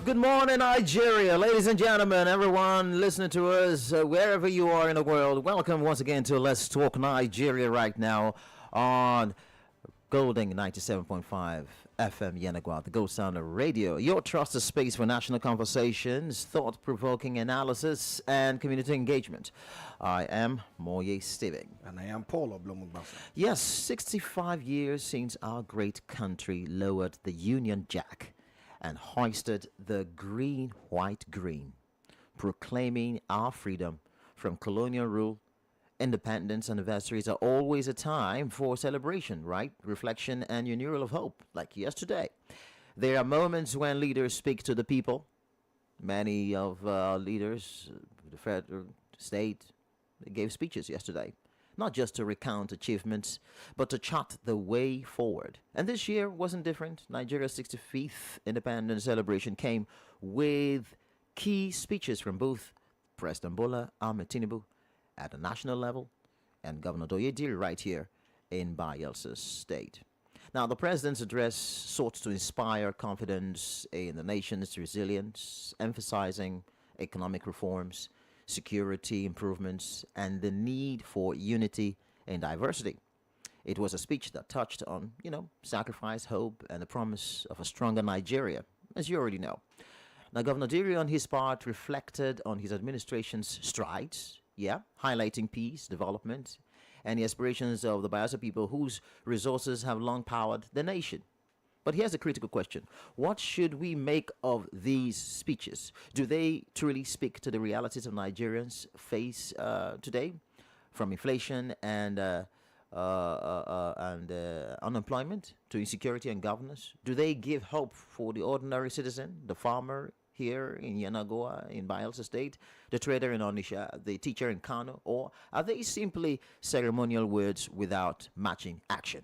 Good morning, Nigeria. Ladies and gentlemen, everyone listening to us, wherever you are in the world, welcome once again to Let's Talk Nigeria right now on Golding 97.5 FM Yenagua, the Gold Sounder Radio. Your trusted space for national conversations, thought-provoking analysis, and community engagement. I am Moye Steven. And I am Paul Oblomugbasa. Yes, 65 years since our great country lowered the Union Jack and hoisted the green, white, green, proclaiming our freedom from colonial rule. Independence anniversaries are always a time for celebration, right? Reflection and renewal of hope, like yesterday. There are moments when leaders speak to the people. Many of our leaders, the federal, state, they gave speeches yesterday, not just to recount achievements, but to chart the way forward. And this year wasn't different. Nigeria's 65th independence celebration came with key speeches from both President Bola Ahmed Tinubu at the national level and Governor Diri right here in Bayelsa State. Now, the president's address sought to inspire confidence in the nation's resilience, emphasizing economic reforms, security improvements, and the need for unity and diversity. It was a speech that touched on, sacrifice, hope, and the promise of a stronger Nigeria, as you already know. Now, Governor Diri, on his part, reflected on his administration's strides, highlighting peace, development, and the aspirations of the Bayelsa people whose resources have long powered the nation. But here's a critical question. What should we make of these speeches? Do they truly speak to the realities of Nigerians face today, from inflation and unemployment to insecurity and governance? Do they give hope for the ordinary citizen, the farmer here in Yenagoa, in Bayelsa State, the trader in Onisha, the teacher in Kano, or are they simply ceremonial words without matching action?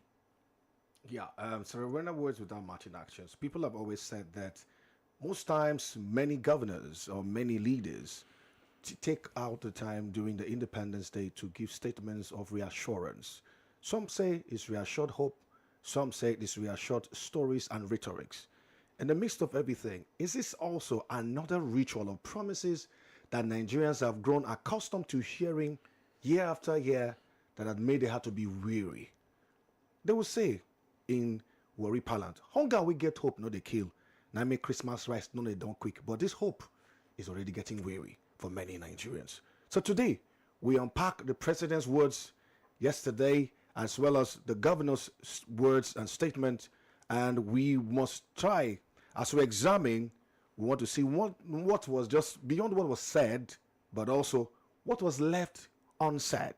Yeah, ceremonial words without matching actions. People have always said that most times many governors or many leaders take out the time during the Independence Day to give statements of reassurance. Some say it's reassured hope. Some say it's reassured stories and rhetorics. In the midst of everything, is this also another ritual of promises that Nigerians have grown accustomed to hearing year after year that had made it had to be weary? They will say in Wari Parlant, hunger we get hope, no they kill. Now make Christmas rice, no they don't quick. But this hope is already getting weary for many Nigerians. So today, we unpack the president's words yesterday as well as the governor's words and statement, and we must try, as we examine, we want to see what was just beyond what was said, but also what was left unsaid.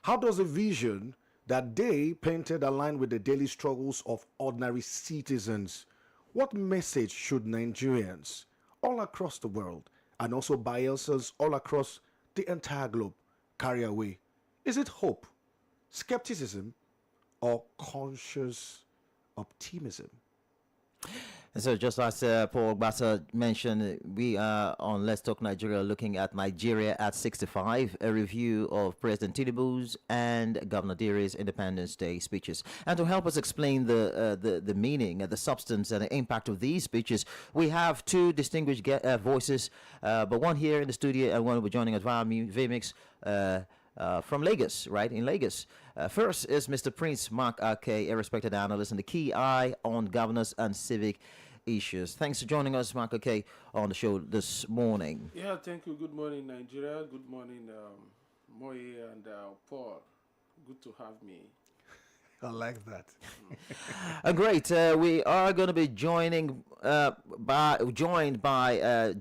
How does the vision that they painted align with the daily struggles of ordinary citizens? What message should Nigerians all across the world, and also Bayelsas all across the entire globe, carry away? Is it hope, skepticism, or conscious optimism? And so just as Paul Bassa mentioned, we are on Let's Talk Nigeria looking at Nigeria at 65, a review of President Tinubu's and Governor Diri's Independence Day speeches. And to help us explain the meaning, the substance, and the impact of these speeches, we have two distinguished voices, but one here in the studio and one will be joining us via VMix from Lagos, right, in Lagos. First is Mr. Prince Mac-Ake, a respected analyst and the key eye on governance and civic issues. Thanks for joining us, Mac-Ake, on the show this morning. Yeah, thank you. Good morning, Nigeria. Good morning, Moye and Paul. Good to have me. I like that. Great. We are going to be joined by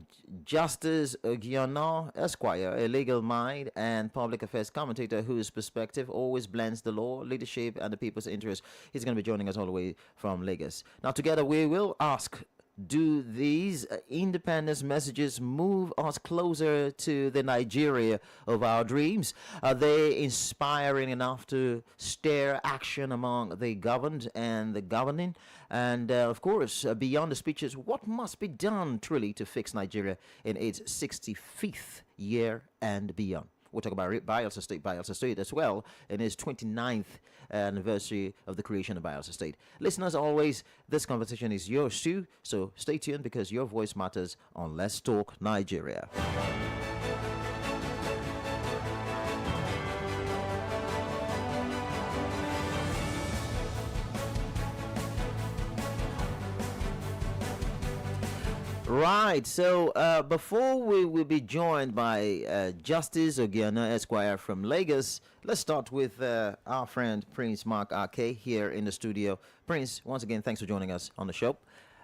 Justice Ojienoh, Esquire, a legal mind and public affairs commentator whose perspective always blends the law, leadership, and the people's interest. He's going to be joining us all the way from Lagos. Now, together we will ask, do these independence messages move us closer to the Nigeria of our dreams? Are they inspiring enough to stir action among the governed and the governing? And of course, beyond the speeches, what must be done truly to fix Nigeria in its 65th year and beyond? We'll talk about Bayelsa State as well, in its 29th anniversary of the creation of Bayelsa State. Listeners, always, this conversation is yours too, so stay tuned because your voice matters on Let's Talk Nigeria. Right, so before we will be joined by Justice Ojienoh Esquire from Lagos, let's start with our friend Prince Mac-Ake here in the studio. Prince, once again, thanks for joining us on the show.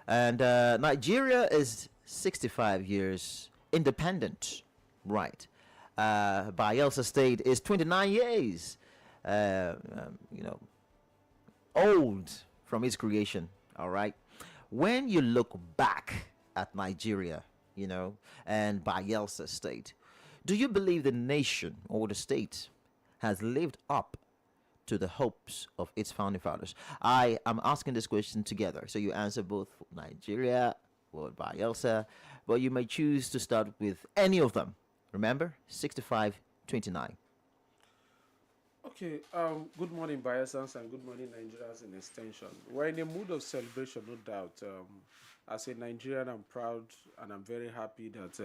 And Nigeria is 65 years independent, right? Bayelsa State is 29 years, old from its creation, all right? When you look back at Nigeria, and Bayelsa State, do you believe the nation or the state has lived up to the hopes of its founding fathers? I am asking this question together, so you answer both Nigeria or Bayelsa, but you may choose to start with any of them. Remember, 65-29. Okay, good morning, Bayelsans, and good morning, Nigerians in extension. We're in a mood of celebration, no doubt. As a Nigerian, I'm proud and I'm very happy that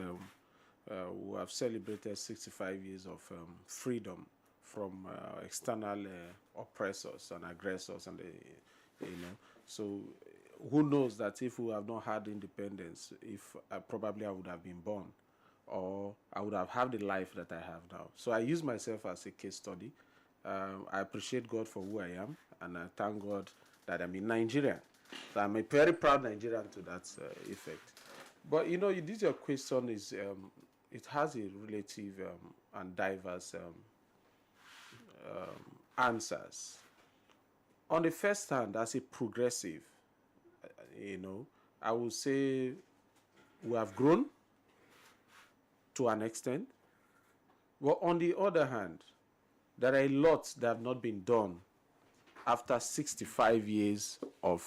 we have celebrated 65 years of freedom from external oppressors and aggressors, and So, who knows that if we have not had independence, if probably I would have been born, or I would have had the life that I have now. So I use myself as a case study. I appreciate God for who I am, and I thank God that I'm in Nigeria. So I'm a very proud Nigerian to that effect. But your question is it has a relative and diverse answers. On the first hand, as a progressive, I would say we have grown to an extent. But on the other hand, there are a lot that have not been done after 65 years of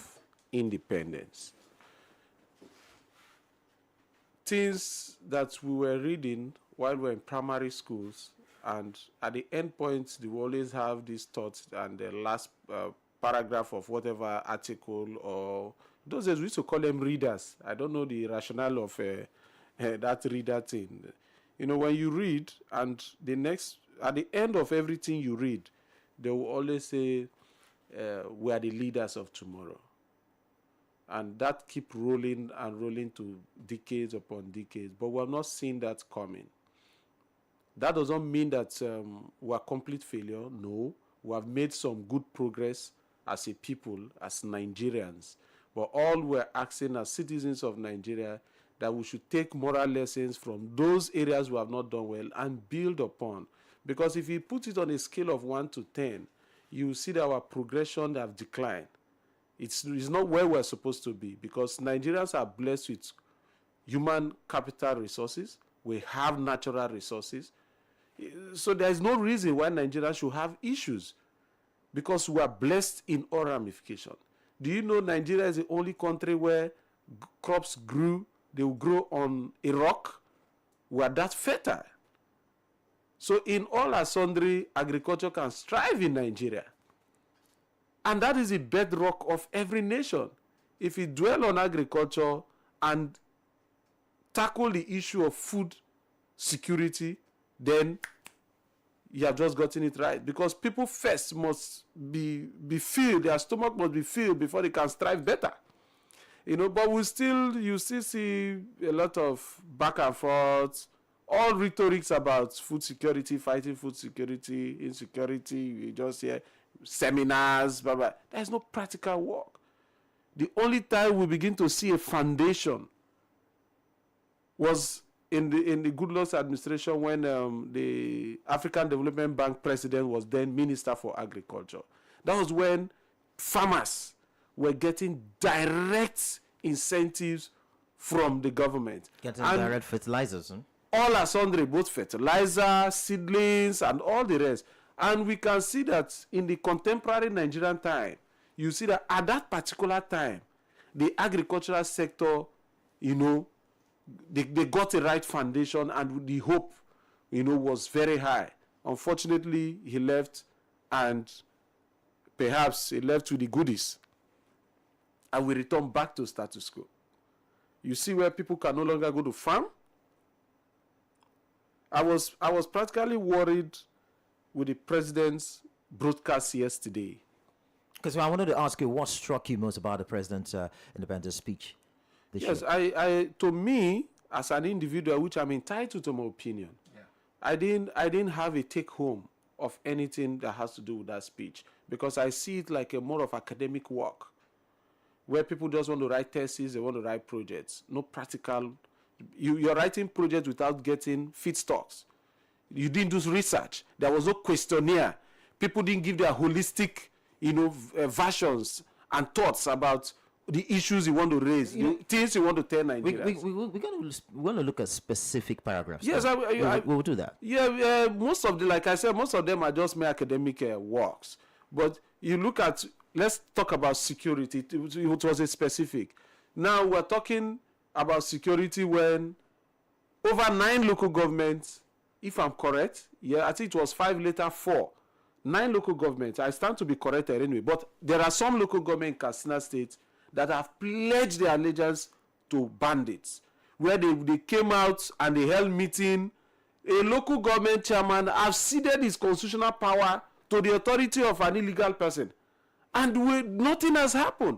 independence. Things that we were reading while we were in primary schools, and at the end point, they will always have these thoughts, and the last paragraph of whatever article, or those days we used to call them readers. I don't know the rationale of that reader thing. When you read, and at the end of everything you read, they will always say, we are the leaders of tomorrow. And that keep rolling and rolling to decades upon decades. But we have not seen that coming. That doesn't mean that we are complete failure. No, we have made some good progress as a people, as Nigerians. But all we're asking as citizens of Nigeria, that we should take moral lessons from those areas we have not done well and build upon. Because if you put it on a scale of 1 to 10, you see that our progression have declined. It's not where we're supposed to be, because Nigerians are blessed with human capital resources. We have natural resources. So there is no reason why Nigerians should have issues, because we are blessed in all ramifications. Do you know Nigeria is the only country where crops they will grow on a rock? We are that fertile. So in all our sundry, agriculture can strive in Nigeria. And that is the bedrock of every nation. If you dwell on agriculture and tackle the issue of food security, then you have just gotten it right. Because people first must be filled, their stomach must be filled before they can strive better. But you still see a lot of back and forth, all rhetorics about food security, fighting food security, insecurity. You just hear seminars, blah, blah. There's no practical work. The only time we begin to see a foundation was in the Goodluck's administration, when the African Development Bank president was then Minister for Agriculture. That was when farmers were getting direct incentives from the government. Getting direct fertilizers, huh? All are sundry, both fertilizer, seedlings, and all the rest. And we can see that in the contemporary Nigerian time, you see that at that particular time, the agricultural sector, they got a right foundation, and with the hope, was very high. Unfortunately, he left, and perhaps he left with the goodies. And we return back to status quo. You see where people can no longer go to farm? I was practically worried with the president's broadcast yesterday. Because I wanted to ask you, what struck you most about the president's independence speech this Yes, year? to me, as an individual, which I'm entitled to my opinion, I didn't have a take home of anything that has to do with that speech, because I see it like a more of academic work, where people just want to write theses, they want to write projects, no practical. You're writing projects without getting feedstocks. You didn't do research. There was no questionnaire. People didn't give their holistic, versions and thoughts about the issues you want to raise, the things you want to tell Nigerians. We're going to look at specific paragraphs. Yes, we'll do that. Yeah, most of them are just mere academic works. But you look at, let's talk about security. It was a specific. Now we're talking about security when over 9 local governments, if I'm correct, I think it was 5, later 4. 9 local governments, I stand to be corrected anyway, but there are some local government in Katsina State that have pledged their allegiance to bandits, where they came out and they held meeting. A local government chairman has ceded his constitutional power to the authority of an illegal person, and nothing has happened.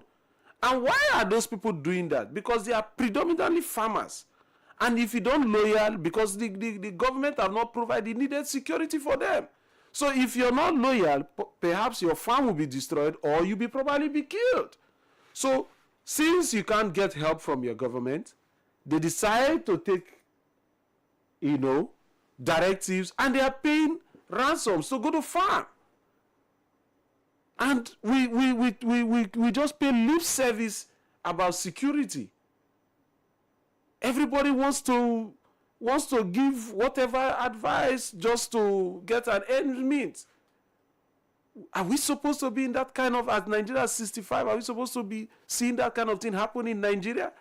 And why are those people doing that? Because they are predominantly farmers. And if you don't loyal, because the government have not provided needed security for them. So if you're not loyal, perhaps your farm will be destroyed, or you'll probably be killed. So since you can't get help from your government, they decide to take, directives, and they are paying ransoms to go to farm. And we just pay lip service about security. Everybody wants to give whatever advice just to get an end meet. Are we supposed to be in that kind of, at Nigeria 65, are we supposed to be seeing that kind of thing happen in Nigeria?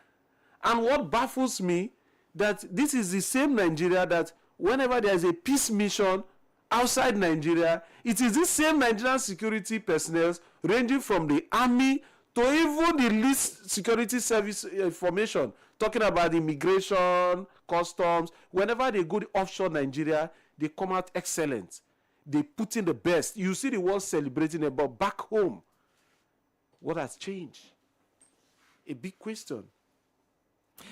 And what baffles me, that this is the same Nigeria that whenever there is a peace mission outside Nigeria, it is this same Nigerian security personnel, ranging from the army to even the least security service information, talking about immigration, customs. Whenever they go to offshore Nigeria, they come out excellent. They put in the best. You see the world celebrating it, but back home, what has changed? A big question.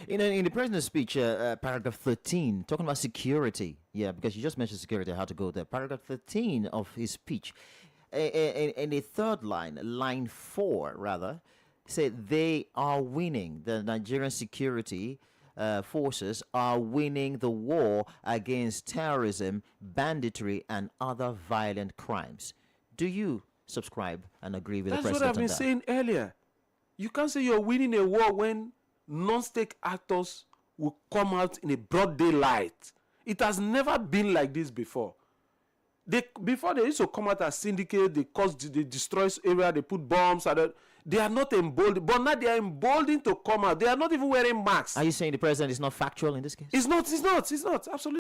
In the president's speech, paragraph 13, talking about security. Yeah, because you just mentioned security, I had to go there. Paragraph 13 of his speech. In the third line 4 rather, said they are winning. The Nigerian security forces are winning the war against terrorism, banditry, and other violent crimes. Do you subscribe and agree with the president on that? That's what I've been saying earlier. You can't say you're winning a war when non-state actors will come out in a broad daylight. It has never been like this before. Before they used to come out as syndicate, they destroy area, they put bombs. They are not emboldened, but now they are emboldened to come out. They are not even wearing masks. Are you saying the president is not factual in this case? It's not, absolutely.